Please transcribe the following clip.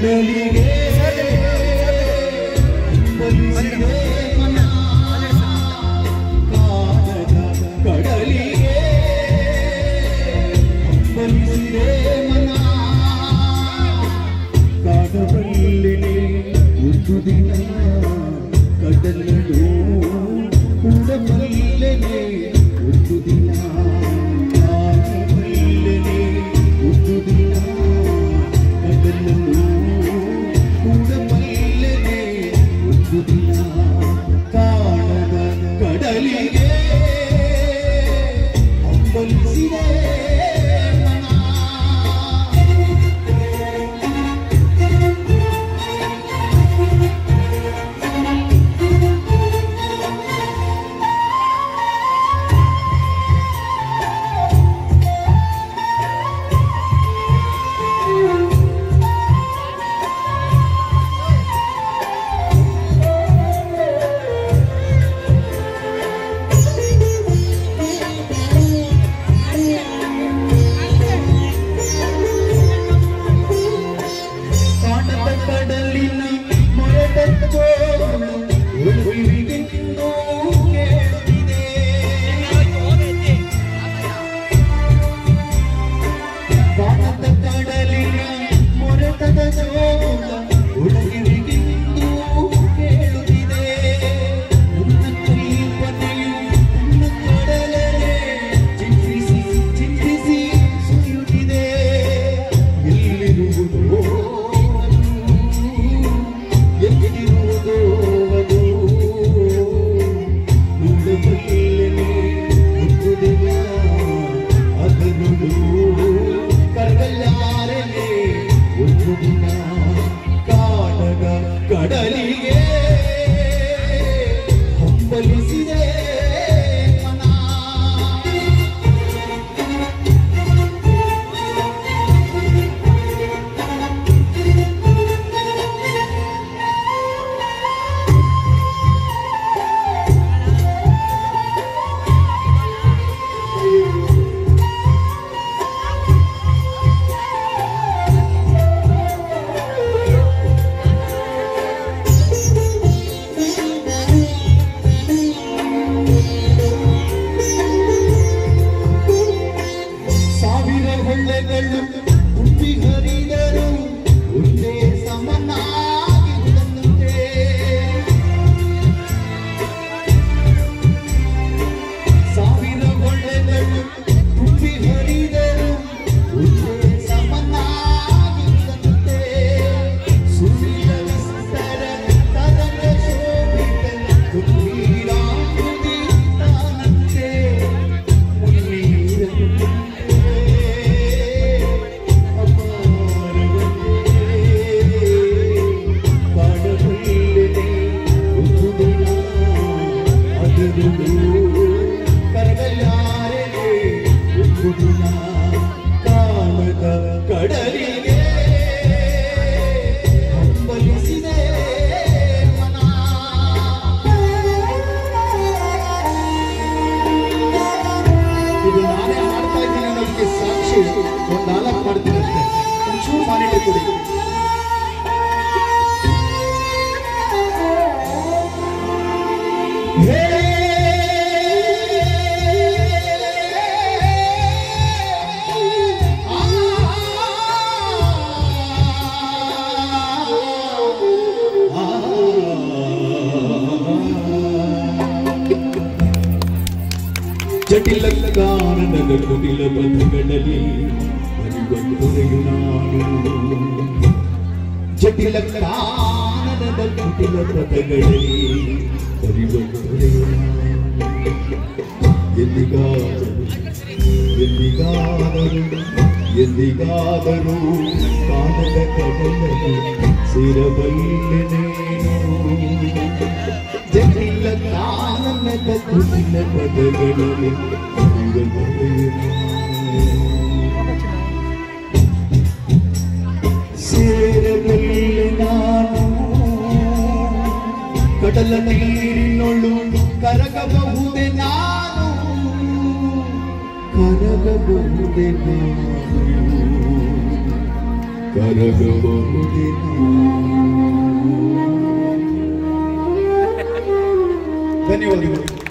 ಕಡಲಿಗೆ ಬಲಿಸಿದೆ ಮನ ಕಾಣದ ಕಡಲಿಗೆ ಬಲಿಸಿದೆ ಮನ ಕಾಡಬಲ್ಲೆನೆ ಒಂದು ದಿನ ಕಡಲನ್ನು ಕೂಡಬಲ್ಲೆನೆ ಒಂದು ದಿನ ಕಾಡಬಲ್ಲೆನೆ ಒಂದು ದಿನ ಕಡಲನ್ನು ಕೂಡಬಲ್ಲೆನೆ ಒಂದು ದಿನ ಕಾಣದ ಕಡಲಿಗೆ ಹಂಬಲಿಸಿದೆ ಕಡಲಿಗೆ ಹಂಬಲಿಸಿದೆ ಮನ ತುಂಬಿ ಹರಿದರು ಒಂದೇ ಸಮನಾಗಿರುವಂತೆ ಸಾವಿರ ಹೊಳ್ಳೆಗಳು ತುಂಬಿ ಹರಿದರು ಒಂದೇ ಸಮನಾಗಿರುವಂತೆ ಸುರಿಯ ವಿಸ್ತರ ತರಂಗ ಶೋಭಿತ ಕುಂಭೀರಾಕೃತಿ ತಾನಂತೆ ಕಾಣದ ಕಡಲಿಗೆ ಹಂಬಲಿಸಿದೆ ಮನ ಇದು ನಾನೇ ಮಾಡ್ತಾ ಇದ್ದೀನಿ ಅನ್ನೋದಕ್ಕೆ ಸಾಕ್ಷಿ ಒಂದು ನಾಲ್ಕು ಮಾಡ್ತೀನಿ ಅಷ್ಟೇ ಒಂಚೂರು ಮಾನಿಟರ್ ಕೊಡಿ ಜಟಿಲ ಕಾರಣದ ಕುಟಿಲ ಪದಗಳಲ್ಲಿ ಹರಿವಂತರೆಯು ನಾನು ಜಟಿಲ ಕಾರಣದ ಕುಟಿಲ ಪದಗಳಲ್ಲಿ ಹರಿವಂತರೆಯು ಎಂದಿಗಾದರೂ ಕಾಣದ ಕಡಲನ್ನು ಸೇರಬಲ್ಲೆನೇನು ಜಟಿಲ ಕಾರಣದ ಕುಟಿಲ ಪದಗಳಲ್ಲಿ ಸೇರಬಲ್ಲೆ ನಾನು ಕಡಲ ನೀರಿನೊಳು ಕರಗಬಹುದೇ ನಾನು ಕರಗಬಹುದೇ ನಾನು ಕರಗಬಹುದಿನ. ಧನ್ಯವಾದಗಳು.